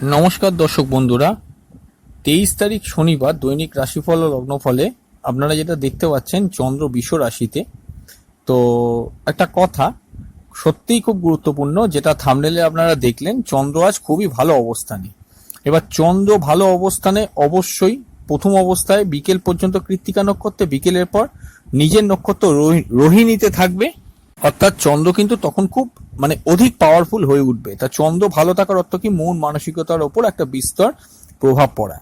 নমস্কার দর্শক বন্ধুরা, 23 তারিখ শনিবার দৈনিক রাশিফল ও লগ্নফলে আপনারা যেটা দেখতে পাচ্ছেন চন্দ্র বৃষ রাশিতে। তো একটা কথা সত্যিই খুব গুরুত্বপূর্ণ, যেটা থাম্বনেলে আপনারা দেখলেন, চন্দ্র আজ খুবই ভালো অবস্থানে। এবার চন্দ্র ভালো অবস্থানে অবশ্যই প্রথম অবস্থায় বিকেল পর্যন্ত কৃত্তিকা নক্ষত্রে, বিকেলের পর নিজের নক্ষত্র রোহিণীতে থাকবে। অর্থাৎ চন্দ্র কিন্তু তখন খুব অধিক পাওয়ারফুল হয়ে উঠবে। তা চন্দ্র ভালো থাকার অর্থ কি? মন মানসিকতার ওপর একটা বিস্তর প্রভাব পড়া।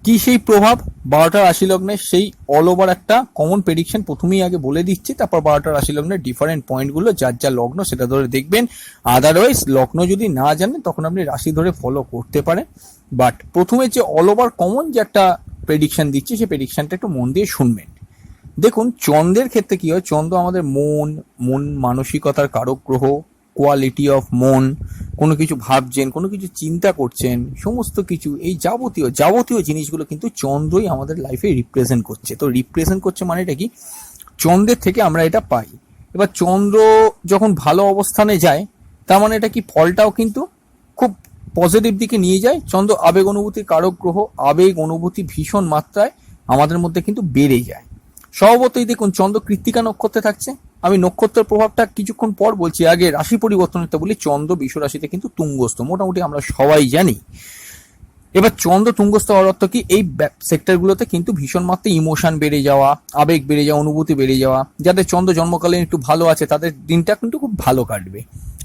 কি সেই প্রভাব? 12টা রাশি লগ্নের সেই অল ওভার একটা কমন প্রেডিকশন প্রথমেই আগে বলে দিচ্ছি, তারপর 12টা রাশি লগ্নের ডিফারেন্ট পয়েন্টগুলো যার যা লগ্ন সেটা ধরে দেখবেন। আদারওয়াইজ লগ্ন যদি না জানেন তখন আপনি রাশি ধরে ফলো করতে পারেন। বাট প্রথমে যে অল ওভার কমন যে একটা প্রেডিকশন দিচ্ছি সেই প্রেডিকশনটা একটু মন দিয়ে শুনবেন। দেখুন চন্দ্রের ক্ষেত্রে কি হয়, চন্দ্র আমাদের মন মানসিকতার কারক গ্রহ। কোয়ালিটি অফ মন, কোনো কিছু ভাবছেন, কোনো কিছু চিন্তা করছেন, সমস্ত কিছু এই যাবতীয় জিনিসগুলো কিন্তু চন্দ্রই আমাদের লাইফে রিপ্রেজেন্ট করছে। তো রিপ্রেজেন্ট করছে মানেটা কি? চন্দ্রের থেকে আমরা এটা পাই। এবার চন্দ্র যখন ভালো অবস্থানে যায় তার মানে এটা কি? ফলটাও কিন্তু খুব পজিটিভ দিকে নিয়ে যায়। চন্দ্র আবেগ অনুভূতির কারক গ্রহ, আবেগ অনুভূতি ভীষণ মাত্রায় আমাদের মধ্যে কিন্তু বেড়ে যায়। স্বভাবতই দেখুন চন্দ্র কৃত্তিকা নক্ষত্রে থাকছে। আমি নক্ষত্রের প্রভাবটা কিছুক্ষণ পর বলছি, আগে রাশি পরিবর্তনটা বলি। চন্দ্র বৃষ রাশিতে কিন্তু তুঙ্গস্থ, মোটামুটি আমরা সবাই জানি। এবার চন্দ্র তুঙ্গস্থ হওয়ার অর্থ কি? এই সেক্টরগুলোতে কিন্তু ভীষণ মাত্রায় ইমোশন বেড়ে যাওয়া, আবেগ বেড়ে যাওয়া, অনুভূতি বেড়ে যাওয়া। যাদের চন্দ্র জন্মকালীন একটু ভালো আছে তাদের দিনটা কিন্তু খুব ভালো কাটবে।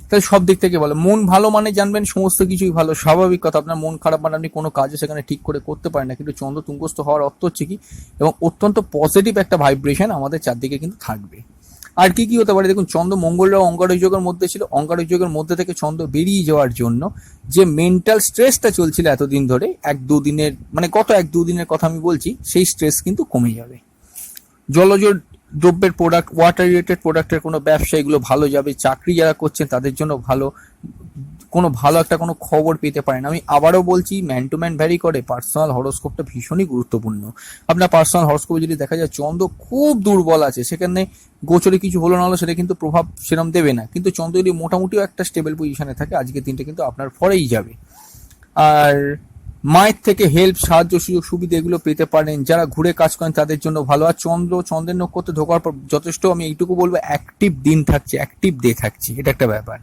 তাহলে সব দিক থেকে ভালো। মন ভালো মানে জানবেন সমস্ত কিছুই ভালো, স্বাভাবিক কথা। আপনার মন খারাপ মানে আপনি কোনো কাজে সেখানে ঠিক করে করতে পারেন না। কিন্তু চন্দ্র তুঙ্গস্থ হওয়ার অর্থ হচ্ছে কি? এবং অত্যন্ত পজিটিভ একটা ভাইব্রেশন আমাদের চারদিকে কিন্তু থাকবে। আর কি কি হতে পারে দেখুন, চন্দ্র মঙ্গলরাও অঙ্গারক যোগের মধ্যে ছিল। অঙ্গারক যোগের মধ্যে থেকে চন্দ্র বেরিয়ে যাওয়ার জন্য যে মেন্টাল স্ট্রেসটা চলছিল এতদিন ধরে, গত 1-2 দিনের কথা আমি বলছি, সেই স্ট্রেস কিন্তু কমে যাবে। জলজ দ্রব্যের প্রোডাক্ট, ওয়াটার রিলেটেড প্রোডাক্টের কোনো ব্যবসা, এগুলো ভালো যাবে। চাকরি যারা করছেন তাদের জন্য ভালো, ভালো একটা কোনো খবর পেতে পারেন। আমি আবারও বলছি, ম্যান টু ম্যান ভ্যারি করে। পার্সোনাল হরোস্কোপটা ভীষণই গুরুত্বপূর্ণ। আপনার পার্সোনাল হরোস্কোপে যদি দেখা যায় চন্দ্র খুব দুর্বল আছে, সেখানে গোচরে কিছু হলো না হলো সেটা কিন্তু প্রভাব সেরকম দেবে না। কিন্তু চন্দ্র যদি মোটামুটিও একটা স্টেবল পজিশনে থাকে, আজকের দিনটা কিন্তু আপনার ফরেই যাবে। আর মায়ের থেকে হেল্প, সাহায্য, সুযোগ সুবিধা এগুলো পেতে পারেন। যারা ঘুরে কাজ করেন তাদের জন্য ভালো। আর চন্দ্রের নক্ষত্রে ঢোকার পর যথেষ্ট, আমি এইটুকু বলবো, অ্যাক্টিভ দিন থাকছে, অ্যাক্টিভ ডে থাকছে। এটা একটা ব্যাপার।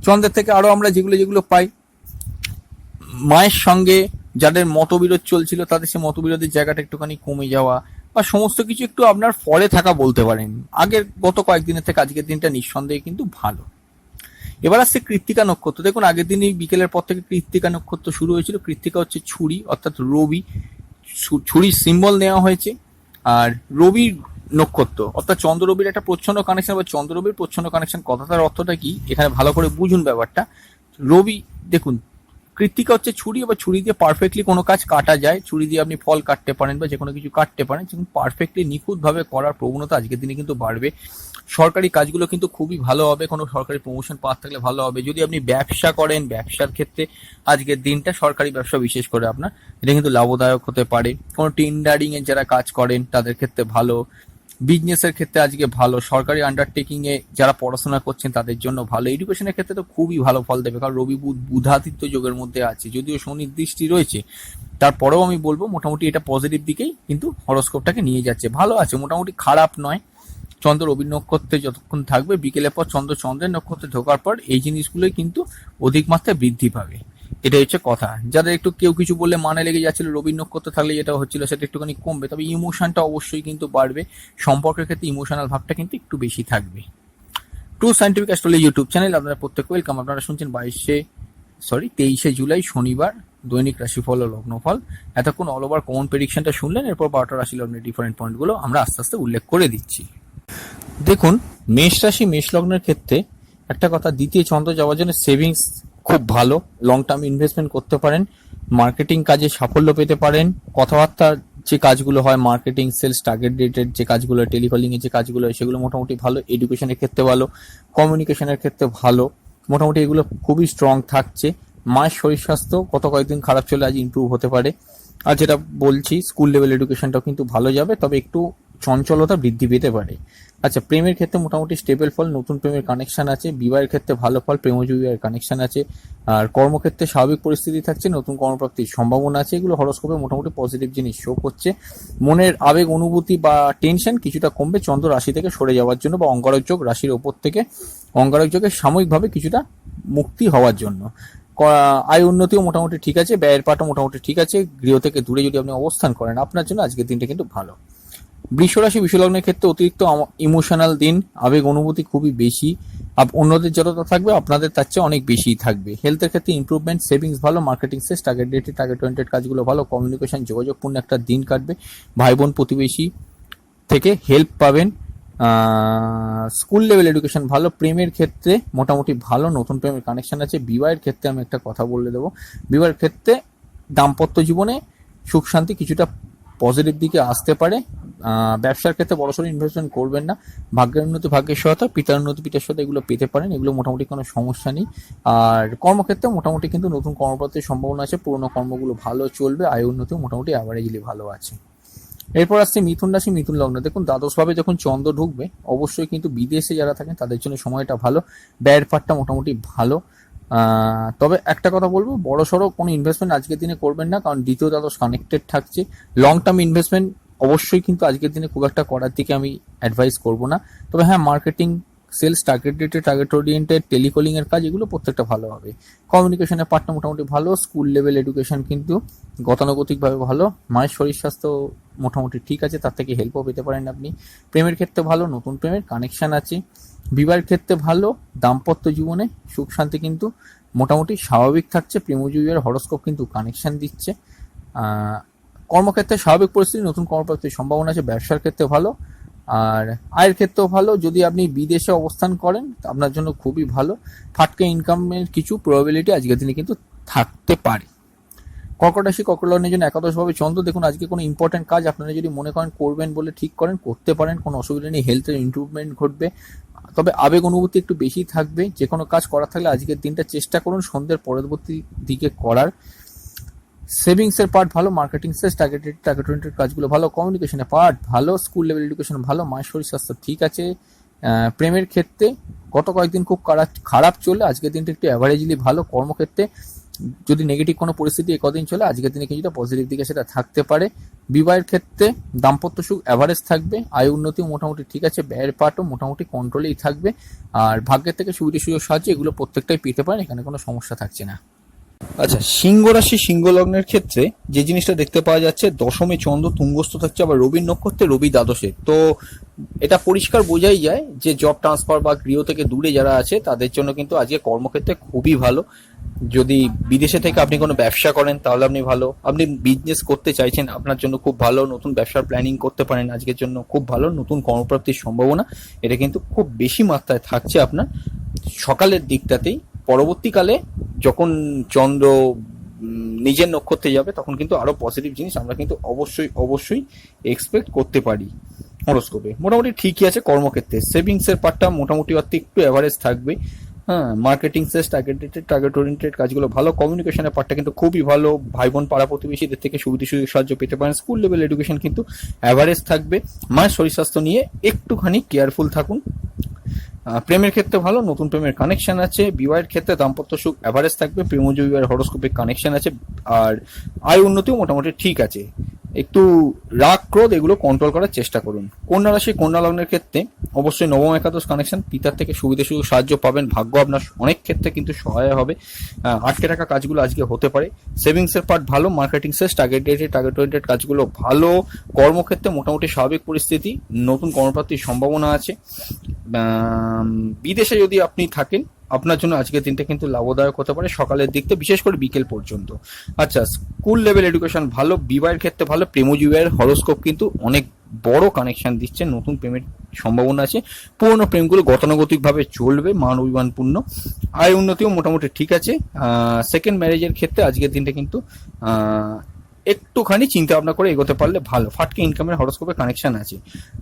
চন্দ্রের থেকে আরো আমরা যেগুলো পাই, মায়ের সঙ্গে যাদের মতবিরোধ চলছিল তাদের সে মতবিরোধের জায়গাটা একটুখানি কমে যাওয়া, বা সমস্ত কিছু একটু আপনার ফলে থাকা বলতে পারেন। আগের গত কয়েকদিনের থেকে আজকের দিনটা নিঃসন্দেহে কিন্তু ভালো। এবার আসছে কৃত্তিকা নক্ষত্র। দেখুন আগের দিনই বিকেলের পর থেকে কৃত্তিকা নক্ষত্র শুরু হয়েছিল। কৃত্তিকা হচ্ছে ছুরি, অর্থাৎ রবি, ছুরির সিম্বল নেওয়া হয়েছে। আর রবির নক্ষত্র অর্থাৎ চন্দ্র রবির একটা প্রচ্ছন্ন কানেকশন, বা চন্দ্র রবির প্রচ্ছন্ন কানেকশন কথাটার অর্থটা কি এখানে ভালো করে বুঝুন ব্যাপারটা। রবি, দেখুন কৃত্তিকা হচ্ছে ছুরি, এবার ছুরি দিয়ে পারফেক্টলি কোনো কাজ কাটা যায়। ছুরি দিয়ে আপনি ফল কাটতে পারেন বা যে কোনো কিছু কাটতে পারেন, কিন্তু পারফেক্টলি নিখুঁতভাবে করার প্রবণতা আজকের দিনে কিন্তু বাড়বে। সরকারি কাজগুলো কিন্তু খুবই ভালো হবে। কোনো সরকারি প্রমোশন পাওয়া থাকলে ভালো হবে। যদি আপনি ব্যবসা করেন, ব্যবসার ক্ষেত্রে আজকের দিনটা, সরকারি ব্যবসা বিশেষ করে আপনার, এটা কিন্তু লাভদায়ক হতে পারে। কোনো টেন্ডারিং এর যারা কাজ করেন তাদের ক্ষেত্রে ভালো। বিজনেসের ক্ষেত্রে আজকে ভালো। সরকারি আন্ডারটেকিং এ যারা পড়াশোনা করছেন তাদের জন্য ভালো। এডুকেশনের ক্ষেত্রে তো খুবই ভালো ফল দেবে, কারণ রবি বুধাদিত্য যোগের মধ্যে আছে। যদিও শনির দৃষ্টি রয়েছে, তারপরেও আমি বলবো মোটামুটি এটা পজিটিভ দিকেই কিন্তু হরোস্কোপটাকে নিয়ে যাচ্ছে। ভালো আছে, মোটামুটি খারাপ নয়। চন্দ্র রবি নক্ষত্রে যতক্ষণ থাকবে, বিকেলের পর চন্দ্রের নক্ষত্রে ঢোকার পর এই জিনিসগুলোই কিন্তু অধিক মাত্রায় বৃদ্ধি পাবে। এটাই হচ্ছে কথা। যাদের একটু কেউ কিছু বললে মানে লেগে যাচ্ছিল, রবি নক্ষত্র থাকলে যেটা হচ্ছিল সেটা একটুখানি কমবে। তবে ইমোশনটা অবশ্যই কিন্তু বাড়বে। সম্পর্কের ক্ষেত্রে ইমোশনাল ভাবটা কিন্তু একটু বেশি থাকবে। True scientific astrology YouTube channel আপনারা প্রত্যেককে ওয়েলকাম। আপনারা শুনছেন 23 জুলাই শনিবার দৈনিক রাশিফল ও লগ্নফল। এতক্ষণ অল ওভার কমন প্রেডিকশনটা শুনলেন। এরপর 12টা রাশি লগ্নের ডিফারেন্ট পয়েন্টগুলো আমরা আস্তে আস্তে উল্লেখ করে দিচ্ছি। দেখুন মেষ রাশি, মেষ লগ্নের ক্ষেত্রে একটা কথা, দ্বিতীয় চন্দ্র যাওয়ার জন্য সেভিংস খুব ভালো। লং টার্ম ইনভেস্টমেন্ট করতে পারেন। মার্কেটিং কাজে সাফল্য পেতে পারেন। কথাবার্তার যে কাজগুলো হয়, মার্কেটিং, সেলস, টার্গেট রিলেটেড যে কাজগুলো, টেলিকলিং এর যে কাজগুলো হয়, সেগুলো মোটামুটি ভালো। এডুকেশনের ক্ষেত্রে ভালো, কমিউনিকেশনের ক্ষেত্রে ভালো। মোটামুটি এগুলো খুবই স্ট্রং থাকছে। মায়ের শরীর স্বাস্থ্য গত কয়েকদিন খারাপ চলে, আজ ইমপ্রুভ হতে পারে। আর যেটা বলছি, স্কুল লেভেল এডুকেশনটাও কিন্তু ভালো যাবে। তবে একটু চঞ্চলতা বৃদ্ধি পেতে পারে। আচ্ছা, প্রেমের ক্ষেত্রে মোটামুটি স্টেবল ফল, নতুন প্রেমের কানেকশন আছে। বিবাহের ক্ষেত্রে ভালো ফল, প্রেমজ বিবাহের কানেকশন আছে। আর কর্মক্ষেত্রে স্বাভাবিক পরিস্থিতি থাকছে, নতুন কর্মপ্রাপ্তির সম্ভাবনা আছে। এগুলো হরোস্কোপে মোটামুটি পজিটিভ জিনিস শো করছে। মনের আবেগ অনুভূতি বা টেনশন কিছুটা কমবে চন্দ্র রাশি থেকে সরে যাওয়ার জন্য, বা অঙ্গারক যোগ রাশির ওপর থেকে অঙ্গারক যোগের সাময়িকভাবে কিছুটা মুক্তি হওয়ার জন্য। আয় উন্নতিও মোটামুটি ঠিক আছে, ব্যয়ের পাটও মোটামুটি ঠিক আছে। গৃহ থেকে দূরে যদি আপনি অবস্থান করেন, আপনার জন্য আজকের দিনটা কিন্তু ভালো। বৃষ রাশি বিশ্বলগ্নের ক্ষেত্রে অতিরিক্ত ইমোশনাল দিন, আবেগ অনুভূতি খুবই বেশি। অন্যদের যতটা থাকবে আপনাদের তার চেয়ে অনেক বেশি থাকবে। হেলথের ক্ষেত্রে ইমপ্রুভমেন্ট, সেভিংস ভালো, মার্কেটিং সেস, টার্গেট ডেটেড টার্গেট ওরিয়েন্টেড কাজগুলো ভালো, কমিউনিকেশন যোগাযোগপূর্ণ একটা দিন কাটবে। ভাই বোন প্রতিবেশী থেকে হেল্প পাবেন। স্কুল লেভেল এডুকেশন ভালো। প্রেমের ক্ষেত্রে মোটামুটি ভালো, নতুন প্রেমের কানেকশন আছে। বিবাহের ক্ষেত্রে আমি একটা কথা বলে দেবো, বিবাহের ক্ষেত্রে দাম্পত্য জীবনে সুখ শান্তি কিছুটা পজিটিভ দিকে আসতে পারে। ব্যবসার ক্ষেত্রে বড়সড় ইনভেস্টমেন্ট করবেন না। ভাগ্যের উন্নতি, ভাগ্যের সহায়তা, পিতার উন্নতি, পিতার সহায়তা এগুলো পেতে পারেন, এগুলো মোটামুটি কোনো সমস্যা নেই। আর কর্মক্ষেত্রে মোটামুটি কিন্তু নতুন কর্মপ্রাপ্তির সম্ভাবনা আছে, পুরোনো কর্মগুলো ভালো চলবে, আয় উন্নতি মোটামুটি অ্যাভারেজলি ভালো আছে। এরপর আসছে মিথুন রাশি, মিথুন লগ্ন। দেখুন, দ্বাদশভাবে যখন চন্দ্র ঢুকবে, অবশ্যই কিন্তু বিদেশে যারা থাকেন তাদের জন্য সময়টা ভালো, ব্যয়ের পাটটা মোটামুটি ভালো। তবে একটা কথা বলবো, বড় সড়ো কোনো ইনভেস্টমেন্ট আজকের দিনে করবেন না, কারণ দ্বিতীয় দ্বাদশ কানেক্টেড থাকছে। লং টার্ম ইনভেস্টমেন্ট অবশ্যই কিন্তু আজকের দিনে খুব একটা করার দিকে আমি অ্যাডভাইস করবো না। তবে হ্যাঁ, marketing, sales, target dated, target oriented, telecalling এর কাজ, এগুলো প্রত্যেকটা ভালো হবে। কমিউনিকেশনের পার্টটা মোটামুটি ভালো। স্কুল লেভেল এডুকেশন কিন্তু গতানুগতিকভাবে ভালো। মায়ের শরীর স্বাস্থ্য মোটামুটি ঠিক আছে, তার থেকে হেল্পও পেতে পারেন আপনি। প্রেমের ক্ষেত্রে ভালো, নতুন প্রেমের কানেকশন আছে। বিবাহের ক্ষেত্রে ভালো, দাম্পত্য জীবনে সুখ শান্তি কিন্তু মোটামুটি স্বাভাবিক থাকছে। প্রেমজীবীর হরোস্কোপ কিন্তু কানেকশন দিচ্ছে। কর্মক্ষেত্রে স্বাভাবিক পরিস্থিতি, নতুন কর্মপ্রাপ্তির সম্ভাবনা আছে। ব্যবসার ক্ষেত্রে ভালো, আর আয়ের ক্ষেত্রেও ভালো। যদি আপনি বিদেশে অবস্থান করেন আপনার জন্য খুবই ভালো। ফাটকা ইনকামের কিছু প্রবাবিলিটি আজকের দিনে কিন্তু থাকতে পারে। কর্কট রাশি, কর্কট লগ্নের জন্য একাদশভাবে চন্দ্র। দেখুন, আজকে কোনো ইম্পর্টেন্ট কাজ আপনারা যদি মনে করেন করবেন বলে ঠিক করেন, করতে পারেন, কোনো অসুবিধা নেই। হেলথের ইমপ্রুভমেন্ট ঘটবে, তবে আবেগ অনুভূতি একটু বেশি থাকবে। যে কোনো কাজ করার থাকলে আজকের দিনটা চেষ্টা করুন সন্ধ্যের পরবর্তী দিকে করার। সেভিংসের পার্ট ভালো, মার্কেটিং সেস, টার্গেট ওরিয়েন্টেড কাজগুলো ভালো, কমিউনিকেশনের পার্ট ভালো, স্কুল লেভেল এডুকেশন ভালো, মায়ের শরীর স্বাস্থ্য ঠিক আছে। প্রেমের ক্ষেত্রে গত কয়েকদিন খুব খারাপ চলে, আজকের দিনটা একটু অ্যাভারেজলি ভালো। কর্মক্ষেত্রে যদি নেগেটিভ কোনো পরিস্থিতি কদিন চলে, আজকের দিনে কিছুটা পজিটিভ দিকে সেটা থাকতে পারে। বিবাহের ক্ষেত্রে দাম্পত্য সুখ অ্যাভারেজ থাকবে, আয় উন্নতিও মোটামুটি ঠিক আছে, ব্যয়ের পার্টও মোটামুটি কন্ট্রোলেই থাকবে। আর ভাগ্যের থেকে সুবিধা সুযোগ সাহায্য এগুলো প্রত্যেকটাই পেতে পারেন, এখানে কোনো সমস্যা থাকছে না। আচ্ছা, সিংহ রাশি, সিংহ লগ্নের ক্ষেত্রে যে জিনিসটা দেখতে পাওয়া যাচ্ছে, দশমে চন্দ্র তুঙ্গস্থ থাকছে, আবার রবির নক্ষত্রে, রবি দ্বাদশে। তো এটা পরিষ্কার বোঝাই যায় যে জব ট্রান্সফার বা গৃহ থেকে দূরে যারা আছে তাদের জন্য কিন্তু আজকে কর্মক্ষেত্রে খুবই ভালো। যদি বিদেশে থেকে আপনি কোনো ব্যবসা করেন তাহলে আপনি ভালো, আপনি বিজনেস করতে চাইছেন আপনার জন্য খুব ভালো, নতুন ব্যবসার প্ল্যানিং করতে পারেন আজকের জন্য খুব ভালো। নতুন কর্মপ্রাপ্তির সম্ভাবনা এটা কিন্তু খুব বেশি মাত্রায় থাকছে আপনার সকালের দিকটাতেই। পরবর্তীকালে যখন চন্দ্র নিজের নক্ষত্রে যাবে তখন কিন্তু আরো পজিটিভ জিনিস আমরা কিন্তু অবশ্যই অবশ্যই এক্সপেক্ট করতে পারি। হরোস্কোপে মোটামুটি ঠিকই আছে। কর্মক্ষেত্রে সেভিংস এর পার্টটা মোটামুটি একটু এভারেজ থাকবে। হ্যাঁ, মার্কেটিং সেস, টার্গেট ওরিয়েন্টেড কাজগুলো ভালো। কমিউনিকেশনের পার্টটা কিন্তু খুবই ভালো, ভাই বোন পাড়া প্রতিবেশীদের থেকে সুবিধা সুযোগ সাহায্য পেতে পারেন। স্কুল লেভেল এডুকেশন কিন্তু অ্যাভারেজ থাকবে। মায়ের শরীর স্বাস্থ্য নিয়ে একটুখানি কেয়ারফুল থাকুন। প্রেমের ক্ষেত্রে ভালো, নতুন প্রেমের কানেকশন আছে। বিবাহের ক্ষেত্রে দাম্পত্য সুখ অ্যাভারেজ থাকবে, প্রেমজ বিবাহের হরোস্কোপিক কানেকশন আছে। আর আয় উন্নতিও মোটামুটি ঠিক আছে। একটু রাগ ক্রোধ এগুলো কন্ট্রোল করার চেষ্টা করুন। কন্যা রাশি, কন্যা লগ্নের ক্ষেত্রে অবশ্যই নবম একাদশ কানেকশন, পিতার থেকে সুবিধা সুযোগ সাহায্য পাবেন, ভাগ্য আপনার অনেক ক্ষেত্রে কিন্তু সহায় হবে। আটকে থাকা কাজগুলো আজকে হতে পারে। সেভিংস এর পার্ট ভালো, মার্কেটিং সেস, টার্গেট ওরিয়েন্টেড কাজগুলো ভালো। কর্মক্ষেত্রে মোটামুটি স্বাভাবিক পরিস্থিতি, নতুন কর্মপ্রাপ্তির সম্ভাবনা আছে। বিদেশে যদি আপনি থাকেন আপনার জন্য আজকের দিনটা কিন্তু লাভদায়ক হতে পারে সকালের দিকতে, বিশেষ করে বিকেল পর্যন্ত। আচ্ছা, স্কুল লেভেল এডুকেশন ভালো, বিবাহের ক্ষেত্রে ভালো। প্রেমজ বিবাহের হরোস্কোপ কিন্তু অনেক বড় কানেকশন দিচ্ছে, নতুন প্রেমের সম্ভাবনা আছে। পুরনো প্রেমগুলো গতানুগতিক ভাবে চলবে, মান অভিমানপূর্ণ। আয় উন্নতিও মোটামুটি ঠিক আছে। সেকেন্ড ম্যারেজের ক্ষেত্রে আজকের দিনটা কিন্তু একটুখানি চিন্তা ভাবনা করে এগোতে পারলে ভালো। ফাটকে ইনকামের হরোস্কোপে কানেকশন আছে।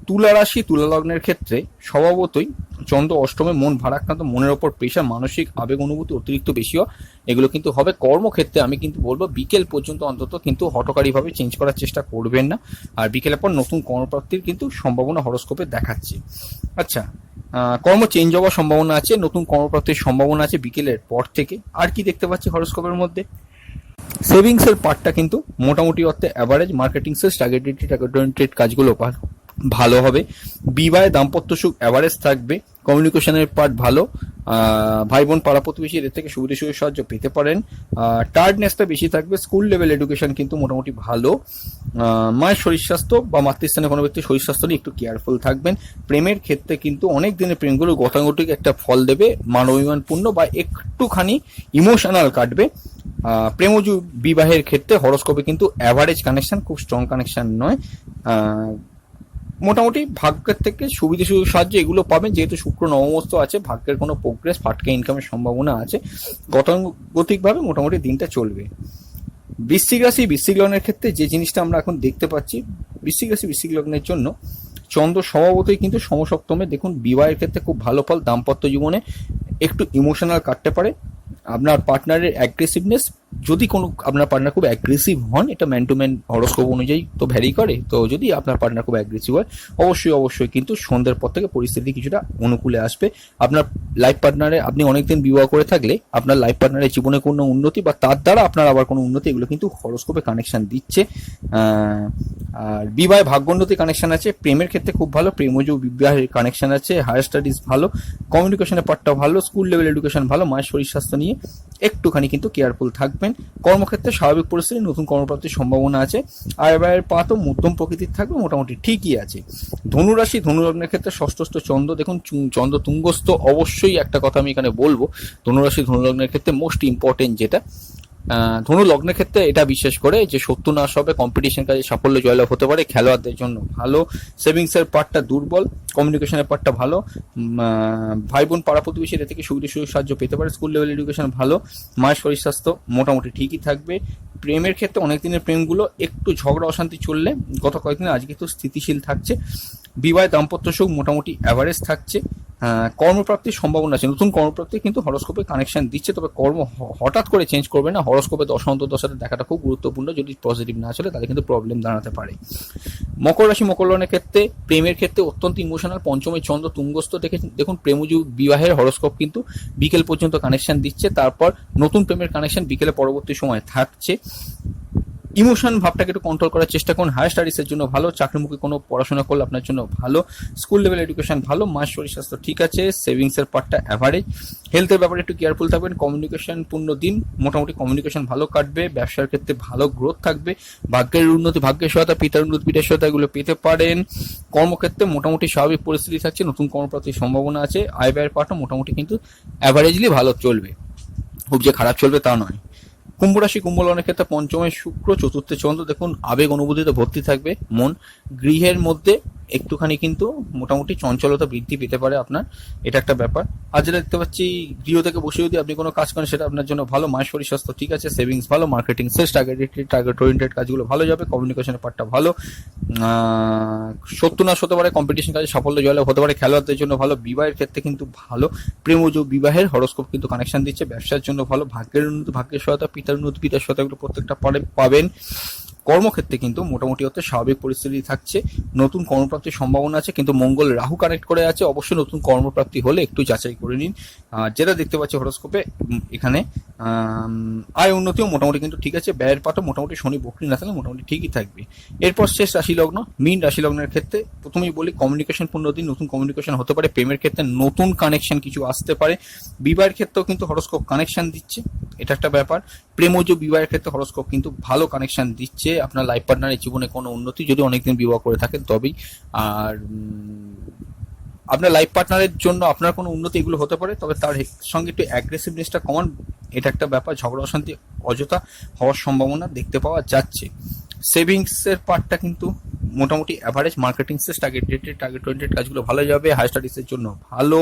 তুলা রাশি তুলা লগ্নের ক্ষেত্রে স্বভাবতই চন্দ্র অষ্টমে মন ভারাক্রান্ত, মনের ওপর প্রেশার, মানসিক আবেগ অনুভূতি অতিরিক্ত বেশি হয়, এগুলো কিন্তু হবে। কর্মক্ষেত্রে আমি কিন্তু বলবো বিকেল পর্যন্ত অন্তত কিন্তু হঠকারীভাবে চেঞ্জ করার চেষ্টা করবেন না, আর বিকেলের পর নতুন কর্মপ্রাপ্তির কিন্তু সম্ভাবনা হরোস্কোপে দেখাচ্ছে। আচ্ছা, কর্ম চেঞ্জ হওয়ার সম্ভাবনা আছে, নতুন কর্মপ্রাপ্তির সম্ভাবনা আছে বিকেলের পর থেকে। আর কি দেখতে পাচ্ছি হরোস্কোপের মধ্যে, সেভিংসের পার্টটা কিন্তু মোটামুটি অর্থে অ্যাভারেজ, মার্কেটিং সেলস টার্গেটেড কাজগুলো ভালো হবে। বিবাহে দাম্পত্য সুখ অ্যাভারেজ থাকবে। কমিউনিকেশনের পার্ট ভালো। ভাই বোন পাড়া প্রতিবেশী এদের থেকে সুবিধা সুযোগ সাহায্য পেতে পারেন। টায়ার্ডনেসটা বেশি থাকবে। স্কুল লেভেল এডুকেশন কিন্তু মোটামুটি ভালো। মায়ের শরীর স্বাস্থ্য বা মাতৃস্থানে কোনো ব্যক্তির শরীর স্বাস্থ্য নিয়ে একটু কেয়ারফুল থাকবেন। প্রেমের ক্ষেত্রে কিন্তু অনেক দিনের প্রেমগুলো গতানুগতিক একটা ফল দেবে, মানবিমানপূর্ণ বা একটুখানি ইমোশনাল কাটবে। প্রেমজ বিবাহের ক্ষেত্রে হরোস্কোপে কিন্তু অ্যাভারেজ কানেকশন, খুব স্ট্রং কানেকশন নয়। মোটামুটি ভাগ্যের থেকে সুবিধা সুযোগ সাহায্য এগুলো পাবেন, যেহেতু শুক্র নবমস্ত আছে, ভাগ্যের কোনো প্রোগ্রেস, ফাটকে ইনকামের সম্ভাবনা আছে। গতানুগতিকভাবে মোটামুটি দিনটা চলবে। বৃশ্চিক রাশি বৃশ্চিক লগ্নের ক্ষেত্রে যে জিনিসটা আমরা এখন দেখতে পাচ্ছি, বৃশ্চিক রাশি বৃশ্চিক লগ্নের জন্য চন্দ্র স্বভাবতই কিন্তু সমসপ্তমে। দেখুন বিবাহের ক্ষেত্রে খুব ভালো ফল, দাম্পত্য জীবনে একটু ইমোশনাল কাটতে পারে। আপনার পার্টনারের অ্যাগ্রেসিভনেস, যদি কোনো আপনার পার্টনার খুব অ্যাগ্রেসিভ হন, এটা ম্যান টু ম্যান হরোস্কোপ অনুযায়ী তো ভ্যারি করে, তো যদি আপনার পার্টনার খুব অ্যাগ্রেসিভ হয় অবশ্যই কিন্তু সন্ধ্যের পর থেকে পরিস্থিতি কিছুটা অনুকূলে আসবে। আপনার লাইফ পার্টনারে আপনি অনেকদিন বিবাহ করে থাকলে আপনার লাইফ পার্টনারের জীবনে কোনো উন্নতি বা তার দ্বারা আপনার আবার কোনো উন্নতি, এগুলো কিন্তু হরোস্কোপে কানেকশন দিচ্ছে। আর বিবাহে ভাগ্যোন্নতি কানেকশন আছে। প্রেমের ক্ষেত্রে খুব ভালো, প্রেমজ বিবাহের কানেকশন আছে। হায়ার স্টাডিজ ভালো, কমিউনিকেশনের পার্টটা ভালো, স্কুল লেভেল এডুকেশন ভালো। মায়ের শরীর স্বাস্থ্য নিয়ে একটুখানি কিন্তু কেয়ারফুল থাকবেন। কর্মক্ষেত্রে স্বাভাবিক পরিস্থিতি, নতুন কর্মপ্রাপ্তির সম্ভাবনা আছে। আয় ব্যয়ের পাতও মধ্যম প্রকৃতির থাকবে, মোটামুটি ঠিকই আছে। ধনুরাশি ধনুলগ্নের ক্ষেত্রে ষষ্ঠস্থ চন্দ্র, দেখুন চন্দ্র তুঙ্গস্থ। অবশ্যই একটা কথা আমি এখানে বলবো, ধনুরাশি ধনুলগ্নের ক্ষেত্রে মোস্ট ইম্পর্টেন্ট যেটা, ধনু লগ্নের ক্ষেত্রে এটা বিশেষ করে যে শত্রু নাশ হবে, কম্পিটিশন কাজে সাফল্য জয়লাভ হতে পারে, খেলোয়াড়দের জন্য ভালো। সেভিংসের পার্টটা দুর্বল, কমিউনিকেশনের পার্টটা ভালো। ভাই বোন পাড়া প্রতিবেশী এদের থেকে সুবিধা সুযোগ সাহায্য পেতে পারে। স্কুল লেভেল এডুকেশন ভালো। মায়ের শরীর স্বাস্থ্য মোটামুটি ঠিকই থাকবে। প্রেমের ক্ষেত্রে অনেক দিনের প্রেমগুলো একটু ঝগড়া অশান্তি চললে গত কয়েকদিন আজকে তো স্থিতিশীল থাকছে। বিবাহ দাম্পত্য সুখ মোটামুটি অ্যাভারেজ থাকছে। কর্মপ্রাপ্তির সম্ভাবনা আছে, নতুন কর্মপ্রাপ্তি কিন্তু হরোস্কোপে কানেকশন দিচ্ছে, তবে কর্ম হঠাৎ করে চেঞ্জ করবে না। হরোস্কোপে দশা অন্তর্দশাতে দেখাটা খুব গুরুত্বপূর্ণ, যদি পজিটিভ না চলে তাহলে কিন্তু প্রবলেম দাঁড়াতে পারে। মকর রাশি মকর লগ্নের ক্ষেত্রে প্রেমের ক্ষেত্রে অত্যন্ত ইমোশনাল, পঞ্চমে চন্দ্র তুঙ্গস্থ থেকে দেখুন প্রেমজ বিবাহের হরোস্কোপ কিন্তু বিকেল পর্যন্ত কানেকশন দিচ্ছে, তারপর নতুন প্রেমের কানেকশন বিকেলে পরবর্তী সময় থাকছে। ইমোশন ভাবটাকে একটু কন্ট্রোল করার চেষ্টা করুন। হায়ার স্টাডিজের জন্য ভালো, চাকরিমুখী কোনো পড়াশোনা করলে আপনার জন্য ভালো। স্কুল লেভেল এডুকেশন ভালো। মায়ের শরীর স্বাস্থ্য ঠিক আছে। সেভিংসের পার্টটা অ্যাভারেজ। হেলথের ব্যাপারে একটু কেয়ারফুল থাকবেন। কমিউনিকেশন পূর্ণ দিন, মোটামুটি কমিউনিকেশন ভালো কাটবে। ব্যবসার ক্ষেত্রে ভালো গ্রোথ থাকবে। ভাগ্যের উন্নতি, ভাগ্যের সহায়তা, পিতার উন্নতি, পিতার সহায়তা এগুলো পেতে পারেন। কর্মক্ষেত্রে মোটামুটি স্বাভাবিক পরিস্থিতি থাকছে, নতুন কর্মপ্রাপ্তির সম্ভাবনা আছে। আয় ব্যয়ের পার্টও মোটামুটি কিন্তু অ্যাভারেজলি ভালো চলবে, খুব যে খারাপ চলবে তা নয়। কুম্ভ রাশি কুম্ভ লগ্নের ক্ষেত্রে পঞ্চমে শুক্র, চতুর্থে চন্দ্র, দেখুন আবেগ অনুভূতিতে ভর্তি থাকবে মন। গৃহের মধ্যে একটুখানি কিন্তু মোটামুটি চঞ্চলতা বৃদ্ধি পেতে পারে আপনার, এটা একটা ব্যাপার। আর যেটা দেখতে পাচ্ছি, গৃহ থেকে বসে যদি আপনি কোনো কাজ করেন সেটা আপনার জন্য ভালো। মায়ের শরীর স্বাস্থ্য ঠিক আছে। সেভিংস ভালো, মার্কেটিং সেলস টার্গেট ওরিয়েন্টেড কাজগুলো ভালো যাবে। কমিউনিকেশনের পার্টটা ভালো। শত্রু নাশ হতে পারে, কম্পিটিশন কাজে সাফল্য জয়লাভ হতে পারে, খেলোয়াড়দের জন্য ভালো। বিবাহের ক্ষেত্রে কিন্তু ভালো, প্রেমজ বিবাহের হরোস্কোপ কিন্তু কানেকশন দিচ্ছে। ব্যবসার জন্য ভালো, ভাগ্যের উন্নতি, ভাগ্যের সহায়তা, পিতার উন্নতি, পিতার সহায়তা এগুলো প্রত্যেকটা পাবেন। কর্মক্ষেত্রে কিন্তু মোটামুটি অর্থে স্বাভাবিক পরিস্থিতি থাকছে, নতুন কর্মপ্রাপ্তির সম্ভাবনা আছে, কিন্তু মঙ্গল রাহু কানেক্ট করে আছে। অবশ্যই নতুন কর্মপ্রাপ্তি হলে একটু যাচাই করে নিন। যেটা দেখতে পাচ্ছি হরোস্কোপে এখানে আয় উন্নতিও মোটামুটি কিন্তু ঠিক আছে। ব্যয়ের পাটও মোটামুটি শনি বকরি না থাকলে মোটামুটি ঠিকই থাকবে। এরপর শেষ রাশি লগ্ন মীন রাশি লগ্নের ক্ষেত্রে প্রথমেই বলি কমিউনিকেশন পূর্ণ দিন, নতুন কমিউনিকেশন হতে পারে। প্রেমের ক্ষেত্রে নতুন কানেকশন কিছু আসতে পারে। বিবাহের ক্ষেত্রেও কিন্তু হরোস্কোপ কানেকশন দিচ্ছে, এটা একটা ব্যাপার। প্রেমজ বিবাহের ক্ষেত্রে হরোস্কোপ কিন্তু ভালো কানেকশন দিচ্ছে। আপনার লাইফ পার্টনারের জীবনে কোনো উন্নতি, যদি অনেকদিন বিবাহ করে থাকেন তবেই। আর আপনার লাইফ পার্টনারের জন্য আপনার কোনো উন্নতি এগুলো হতে পারে, তবে তার সঙ্গে একটু অ্যাগ্রেসিভনেসটা কমান, এটা একটা ব্যাপার। ঝগড়া অশান্তি অযথা হওয়ার সম্ভাবনা দেখতে পাওয়া যাচ্ছে। সেভিংসের পার্টটা কিন্তু মোটামুটি অ্যাভারেজ, মার্কেটিং সেস, টার্গেট ডেটেড, টার্গেট ওরিয়েন্টেড কাজগুলো ভালো যাবে, হাই স্টাডিজের জন্য ভালো।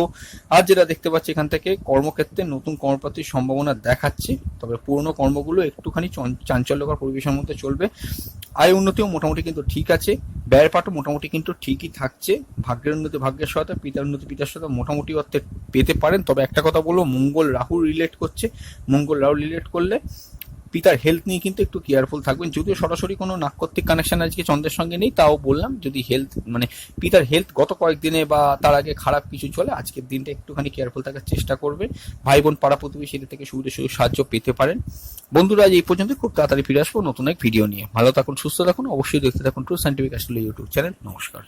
আর যেটা দেখতে পাচ্ছি এখান থেকে কর্মক্ষেত্রে নতুন কর্মপ্রাপ্তির সম্ভাবনা দেখাচ্ছে, তবে পুরনো কর্মগুলো একটুখানি চাঞ্চল্যকর পরিবেশের মধ্যে চলবে। আয় উন্নতিও মোটামুটি কিন্তু ঠিক আছে, ব্যয়ের পাটও মোটামুটি কিন্তু ঠিকই থাকছে। ভাগ্যের উন্নতি ভাগ্যের সহায়তা, পিতার উন্নতি পিতার সহায়তা মোটামুটি অর্থে পেতে পারেন। তবে একটা কথা বলবো, মঙ্গল রাহু রিলেট করছে, মঙ্গল রাহু রিলেট করলে পিতার হেলথ নিয়ে কিন্তু একটু কেয়ারফুল থাকবেন। যদিও সরাসরি কোনো নাক্ষত্রিক কানেকশন আজকে চন্দ্রের সঙ্গে নেই, তাও বললাম যদি হেলথ মানে পিতার হেলথ গত কয়েকদিনে বা তার আগে খারাপ কিছু চলে, আজকের দিনটা একটুখানি কেয়ারফুল থাকার চেষ্টা করবে। ভাই বোন পাড়া প্রতিবেশীদের থেকে সুবিধা সুযোগ সাহায্য পেতে পারেন। বন্ধুরা আজ এই পর্যন্ত, খুব তাড়াতাড়ি ফিরে আসবো নতুন এক ভিডিও নিয়ে। ভালো থাকুন, সুস্থ থাকুন, অবশ্যই দেখতে থাকুন true scientific astrology YouTube channel. নমস্কার।